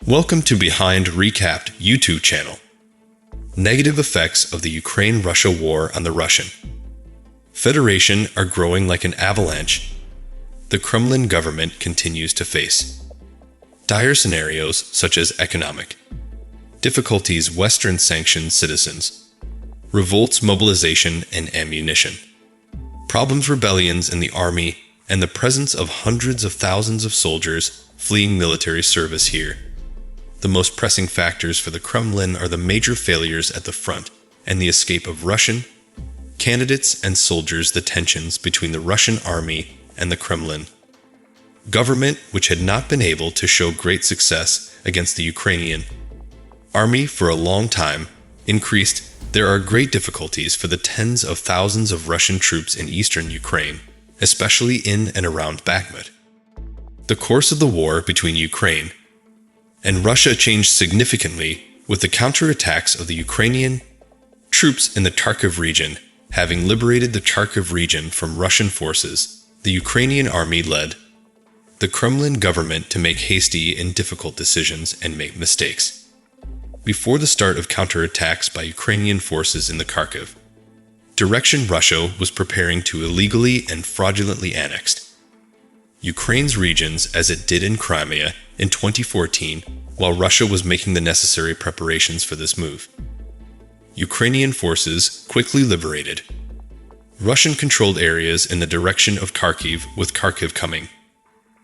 Welcome to Behind Recapped YouTube channel. Negative effects of the Ukraine-Russia war on the Russian Federation are growing like an avalanche. The Kremlin government continues to face dire scenarios such as economic difficulties, Western sanctioned citizens, revolts, mobilization and ammunition, problems, rebellions in the army, and the presence of hundreds of thousands of soldiers fleeing military service here. The most pressing factors for the Kremlin are the major failures at the front and the escape of Russian candidates and soldiers, the tensions between the Russian army and the Kremlin government, which had not been able to show great success against the Ukrainian army for a long time, increased. There are great difficulties for the tens of thousands of Russian troops in eastern Ukraine, especially in and around Bakhmut. The course of the war between Ukraine and Russia changed significantly with the counterattacks of the Ukrainian troops in the Kharkiv region. Having liberated the Kharkiv region from Russian forces, the Ukrainian army led the Kremlin government to make hasty and difficult decisions and make mistakes. Before the start of counterattacks by Ukrainian forces in the Kharkiv direction, Russia was preparing to illegally and fraudulently annex Ukraine's regions as it did in Crimea in 2014, while Russia was making the necessary preparations for this move. Ukrainian forces quickly liberated Russian-controlled areas in the direction of Kharkiv, with Kharkiv coming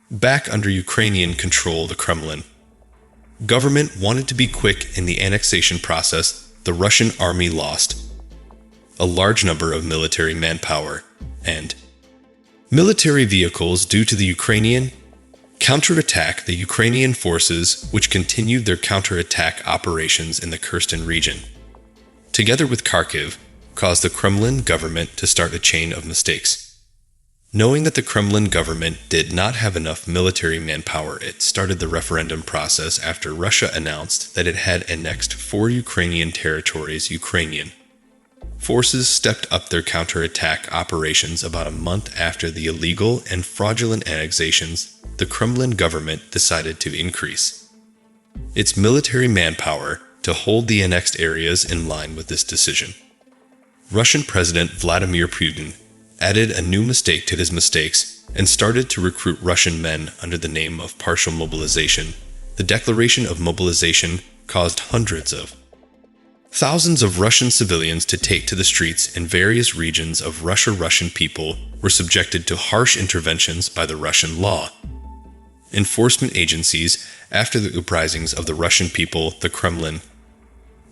back under Ukrainian control. The Kremlin government wanted to be quick in the annexation process. The Russian army lost a large number of military manpower and military vehicles due to the Ukrainian counterattack. The Ukrainian forces, which continued their counterattack operations in the Kherson region, together with Kharkiv, caused the Kremlin government to start a chain of mistakes. Knowing that the Kremlin government did not have enough military manpower, it started the referendum process after Russia announced that it had annexed 4 Ukrainian territories. Ukrainian forces stepped up their counterattack operations about a month after the illegal and fraudulent annexations. The Kremlin government decided to increase its military manpower to hold the annexed areas. In line with this decision, Russian President Vladimir Putin added a new mistake to his mistakes and started to recruit Russian men under the name of partial mobilization. The declaration of mobilization caused hundreds of thousands of Russian civilians to take to the streets in various regions of Russia. Russian people were subjected to harsh interventions by the Russian law enforcement agencies. After the uprisings of the Russian people, the Kremlin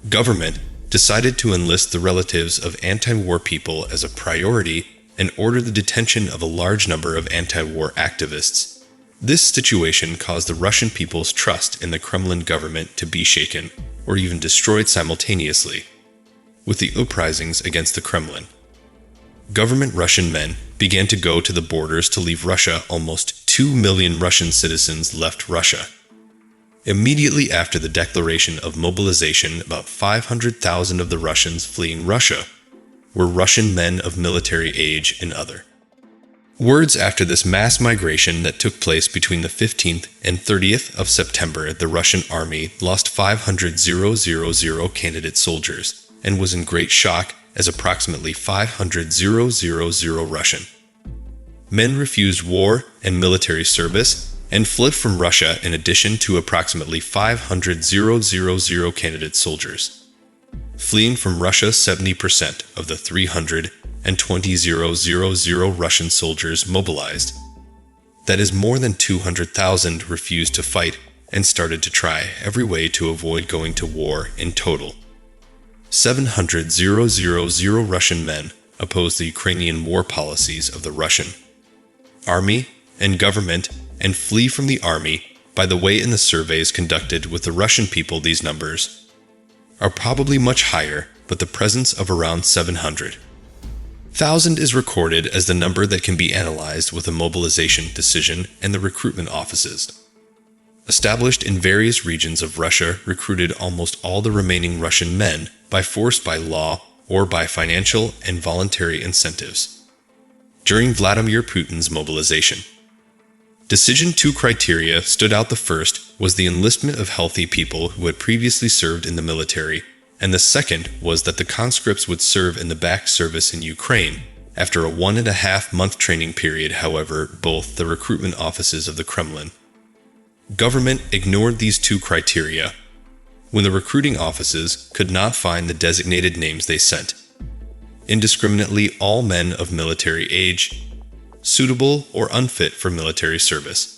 government decided to enlist the relatives of anti-war people as a priority and order the detention of a large number of anti-war activists. This situation caused the Russian people's trust in the Kremlin government to be shaken or even destroyed simultaneously with the uprisings against the Kremlin government. Russian men began to go to the borders to leave Russia. Almost 2 million Russian citizens left Russia. Immediately after the declaration of mobilization, about 500,000 of the Russians fleeing Russia were Russian men of military age. In other words, after this mass migration that took place between the 15th and 30th of September, the Russian army lost 500,000 candidate soldiers and was in great shock as approximately 500,000 Russian men refused war and military service and fled from Russia, in addition to approximately 500,000 candidate soldiers fleeing from Russia. 70% of the 320,000 Russian soldiers mobilized, that is more than 200,000, refused to fight and started to try every way to avoid going to war. In total, 700,000 Russian men opposed the Ukrainian war policies of the Russian army and government and flee from the army. By the way, in the surveys conducted with the Russian people, these numbers are probably much higher, but the presence of around 700,000 is recorded as the number that can be analyzed with a mobilization decision. And the recruitment offices established in various regions of Russia recruited almost all the remaining Russian men by force, by law, or by financial and voluntary incentives. During Vladimir Putin's mobilization Decision 2 criteria stood out. The first was the enlistment of healthy people who had previously served in the military, and the second was that the conscripts would serve in the back service in Ukraine. After a 1.5-month training period, however, both the recruitment offices of the Kremlin government ignored these 2 criteria when the recruiting offices could not find the designated names. They sent indiscriminately all men of military age, suitable or unfit for military service.